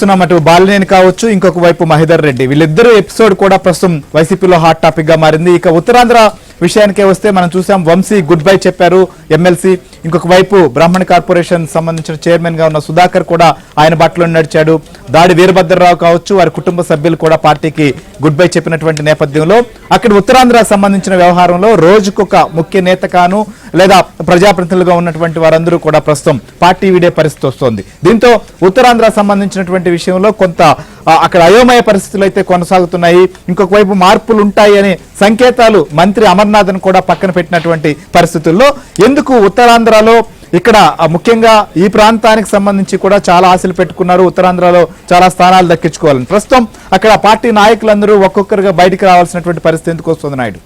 అటు బాలినేని కావచ్చు, ఇంకొక వైపు మహిదర్ రెడ్డి, వీళ్ళిద్దరు ఎపిసోడ్ కూడా ప్రస్తుతం వైసీపీలో హాట్ టాపిక్ గా మారింది. ఇక ఉత్తరాంధ్ర విషయానికే వస్తే మనం చూసాం, వంశీ గుడ్ బై చెప్పారు ఎమ్మెల్సీ. ఇంకొక వైపు బ్రాహ్మణ కార్పొరేషన్ సంబంధించిన చైర్మన్ గా ఉన్న సుధాకర్ కూడా ఆయన బాటలో నడిచాడు. దాడి వీరభద్రరావు కావచ్చు, వారి కుటుంబ సభ్యులు కూడా పార్టీకి గుడ్ బై చెప్పినటువంటి నేపథ్యంలో అక్కడ ఉత్తరాంధ్ర సంబంధించిన వ్యవహారంలో రోజుకొక ముఖ్య నేత కాను లేదా ప్రజాప్రతినిధులుగా ఉన్నటువంటి వారందరూ కూడా ప్రస్తుతం పార్టీ వీడే పరిస్థితి వస్తోంది. దీంతో ఉత్తరాంధ్ర సంబంధించినటువంటి విషయంలో కొంత అక్కడ అయోమయ పరిస్థితులు అయితే కొనసాగుతున్నాయి. ఇంకొక వైపు మార్పులు ఉంటాయి అనే సంకేతాలు మంత్రి అమర్నాథ్ను కూడా పక్కన పెట్టినటువంటి పరిస్థితుల్లో ఎందుకు ఉత్తరాంధ్రలో ఇక్కడ ముఖ్యంగా ఈ ప్రాంతానికి సంబంధించి కూడా చాలా ఆశలు పెట్టుకున్నారు, ఉత్తరాంధ్రలో చాలా స్థానాలు దక్కించుకోవాలని. ప్రస్తుతం అక్కడ పార్టీ నాయకులందరూ ఒక్కొక్కరుగా బయటికి రావాల్సినటువంటి పరిస్థితి ఎందుకు వస్తుంది నాయుడు?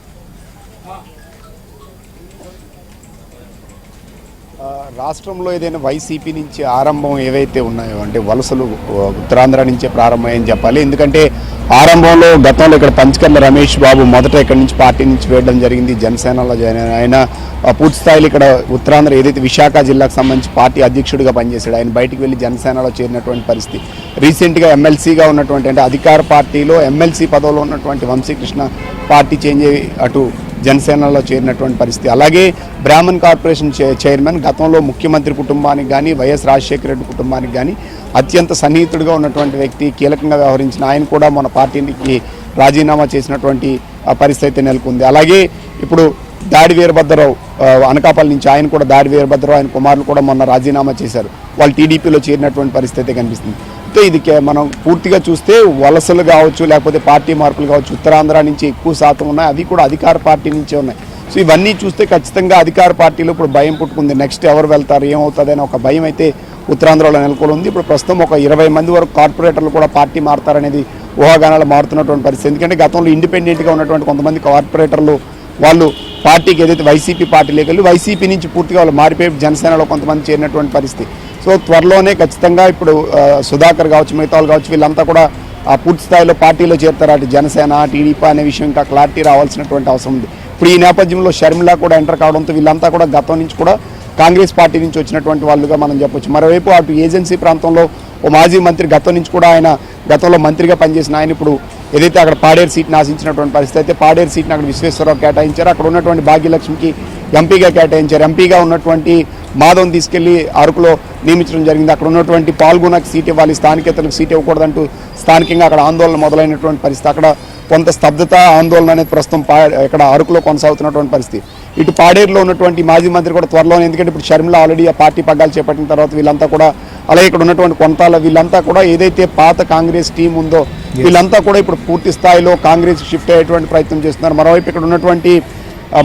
రాష్ట్రంలో ఏదైనా వైసీపీ నుంచి ఆరంభం ఏవైతే ఉన్నాయో అంటే వలసలు ఉత్తరాంధ్ర నుంచే ప్రారంభమని చెప్పాలి. ఎందుకంటే ఆరంభంలో గతంలో ఇక్కడ పంచకర్ల రమేష్ బాబు మొదట ఇక్కడ నుంచి పార్టీ నుంచి వేయడం జరిగింది, జనసేనలో జాయిన్ అయిన ఆయన పూర్తి స్థాయిలో ఇక్కడ ఉత్తరాంధ్ర ఏదైతే విశాఖ జిల్లాకు సంబంధించి పార్టీ అధ్యక్షుడిగా పనిచేశాడు. ఆయన బయటికి వెళ్ళి జనసేనలో చేరినటువంటి పరిస్థితి. రీసెంట్గా ఎమ్మెల్సీగా ఉన్నటువంటి అంటే అధికార పార్టీలో ఎమ్మెల్సీ పదవిలో ఉన్నటువంటి వంశీకృష్ణ పార్టీ చేంజ్ అయ్యి అటు జనసేనలో చేరినటువంటి పరిస్థితి. అలాగే బ్రాహ్మణ్ కార్పొరేషన్ చైర్మన్ గతంలో ముఖ్యమంత్రి కుటుంబానికి కానీ వైఎస్ రాజశేఖర రెడ్డి కుటుంబానికి కానీ అత్యంత సన్నిహితుడిగా ఉన్నటువంటి వ్యక్తి, కీలకంగా వ్యవహరించిన ఆయన కూడా మన పార్టీకి రాజీనామా చేసినటువంటి పరిస్థితి నెలకొంది. అలాగే ఇప్పుడు దాడి వీరభద్రరావు అనకాపల్లి నుంచి ఆయన కూడా దాడి వీరభద్రరావు ఆయన కుమారులు కూడా మొన్న రాజీనామా చేశారు, వాళ్ళు టీడీపీలో చేరినటువంటి పరిస్థితి కనిపిస్తుంది. అయితే ఇది మనం పూర్తిగా చూస్తే వలసలు కావచ్చు లేకపోతే పార్టీ మార్పులు కావచ్చు ఉత్తరాంధ్ర నుంచి ఎక్కువ శాతం ఉన్నాయి, అవి కూడా అధికార పార్టీ నుంచే ఉన్నాయి. సో ఇవన్నీ చూస్తే ఖచ్చితంగా అధికార పార్టీలో ఇప్పుడు భయం పుట్టుకుంది, నెక్స్ట్ ఎవరు వెళ్తారు ఏమవుతుంది అనే ఒక భయం అయితే ఉత్తరాంధ్రలో నెలకొని ఉంది. ఇప్పుడు ప్రస్తుతం ఒక 20 మంది వరకు కార్పొరేటర్లు కూడా పార్టీ మారుతారనేది ఊహాగానాలు మారుతున్నటువంటి పరిస్థితి. ఎందుకంటే గతంలో ఇండిపెండెంట్గా ఉన్నటువంటి కొంతమంది కార్పొరేటర్లు వాళ్ళు పార్టీకి ఏదైతే వైసీపీ పార్టీలోకి వెళ్ళి వైసీపీ నుంచి పూర్తిగా వాళ్ళు మారిపోయి జనసేనలో కొంతమంది చేరినటువంటి పరిస్థితి. సో త్వరలోనే ఖచ్చితంగా ఇప్పుడు సుధాకర్ కావచ్చు, మిగతా వాళ్ళు కావచ్చు, వీళ్ళంతా కూడా పూర్తి స్థాయిలో పార్టీలో చేరుతారు. అటు జనసేన టీడీపీ అనే విషయం ఇంకా క్లారిటీ రావాల్సినటువంటి అవసరం ఉంది. ఇప్పుడు ఈ నేపథ్యంలో షర్మిల కూడా ఎంటర్ కావడంతో వీళ్ళంతా కూడా గతం నుంచి కూడా కాంగ్రెస్ పార్టీ నుంచి వచ్చినటువంటి వాళ్ళుగా మనం చెప్పొచ్చు. మరోవైపు అటు ఏజెన్సీ ప్రాంతంలో ఓ మాజీ మంత్రి గతం నుంచి కూడా ఆయన గతంలో మంత్రిగా పనిచేసిన ఆయన ఇప్పుడు ఏదైతే అక్కడ పాడేరు సీట్ని ఆశించినటువంటి పరిస్థితి అయితే పాడేరు సీట్ని అక్కడ విశ్వేశ్వరరావు కేటాయించారు, అక్కడ ఉన్నటువంటి భాగ్యలక్ష్మికి ఎంపీగా కేటాయించారు. ఎంపీగా ఉన్నటువంటి మాధవ్ని తీసుకెళ్లి అరకులో నియమించడం జరిగింది. అక్కడ ఉన్నటువంటి పాల్గొనకు సీట్ ఇవ్వాలి, స్థానికేతలకు సీట్ ఇవ్వకూడదంటూ స్థానికంగా అక్కడ ఆందోళన మొదలైనటువంటి పరిస్థితి. అక్కడ కొంత స్తబ్దత ఆందోళన అనేది ప్రస్తుతం ఇక్కడ అరకులో కొనసాగుతున్నటువంటి పరిస్థితి. ఇటు పాడేరులో ఉన్నటువంటి మాజీ మంత్రి కూడా త్వరలోనే, ఎందుకంటే ఇప్పుడు షర్మిల ఆల్రెడీ ఆ పార్టీ పగ్గాలు చేపట్టిన తర్వాత వీళ్ళంతా కూడా, అలాగే ఇక్కడ ఉన్నటువంటి కొంతాల వీళ్ళంతా కూడా ఏదైతే పాత కాంగ్రెస్ టీం ఉందో వీళ్ళంతా కూడా ఇప్పుడు పూర్తి స్థాయిలో కాంగ్రెస్ షిఫ్ట్ అయ్యేటువంటి ప్రయత్నం చేస్తున్నారు. మరోవైపు ఇక్కడ ఉన్నటువంటి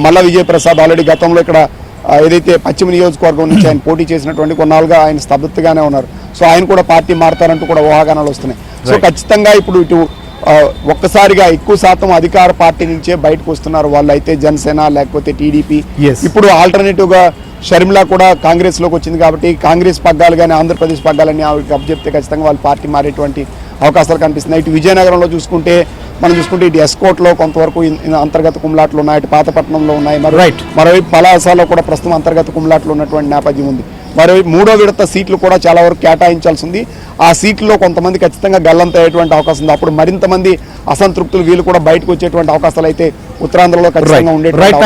మల్ల విజయప్రసాద్ ఆల్రెడీ గతంలో ఇక్కడ ఏదైతే పశ్చిమ నియోజకవర్గం నుంచి ఆయన పోటీ చేసినటువంటి కొన్నాళ్ళుగా ఆయన స్తబ్దతగానే ఉన్నారు. సో ఆయన కూడా పార్టీ మారుతారంటూ కూడా ఊహాగానాలు వస్తున్నాయి. సో ఖచ్చితంగా ఇప్పుడు ఇటు ఒక్కసారిగా ఎక్కువ శాతం అధికార పార్టీ నుంచే బయటకు వస్తున్నారు వాళ్ళు, అయితే జనసేన లేకపోతే టీడీపీ. ఇప్పుడు ఆల్టర్నేటివ్ గా షర్మిల కూడా కాంగ్రెస్ లోకి వచ్చింది కాబట్టి కాంగ్రెస్ పగ్గాలు కానీ ఆంధ్రప్రదేశ్ పగ్గాలని ఆవిడకి అప్పచెప్తే ఖచ్చితంగా వాళ్ళు పార్టీ మారేటువంటి అవకాశాలు కనిపిస్తున్నాయి. ఇటు విజయనగరంలో చూసుకుంటే ఇటు ఎస్కోట్లో కొంతవరకు అంతర్గత కుమ్లాట్లు ఉన్నాయి, ఇటు పాతపట్నంలో ఉన్నాయి, మరోవైపు పలాసలో కూడా ప్రస్తుతం అంతర్గత కుమ్లాట్లు ఉన్నటువంటి నేపథ్యం ఉంది. మరోవైపు మూడో విడత సీట్లు కూడా చాలా వరకు కేటాయించాల్సి ఉంది. ఆ సీట్లలో కొంతమంది ఖచ్చితంగా గల్లంతయ్యేటువంటి అవకాశం ఉంది. అప్పుడు మరింత మంది అసంతృప్తులు వీళ్ళు కూడా బయటకు వచ్చేటువంటి అవకాశాలు అయితే ఉత్తరాంధ్రలో ఖచ్చితంగా ఉండేటువంటి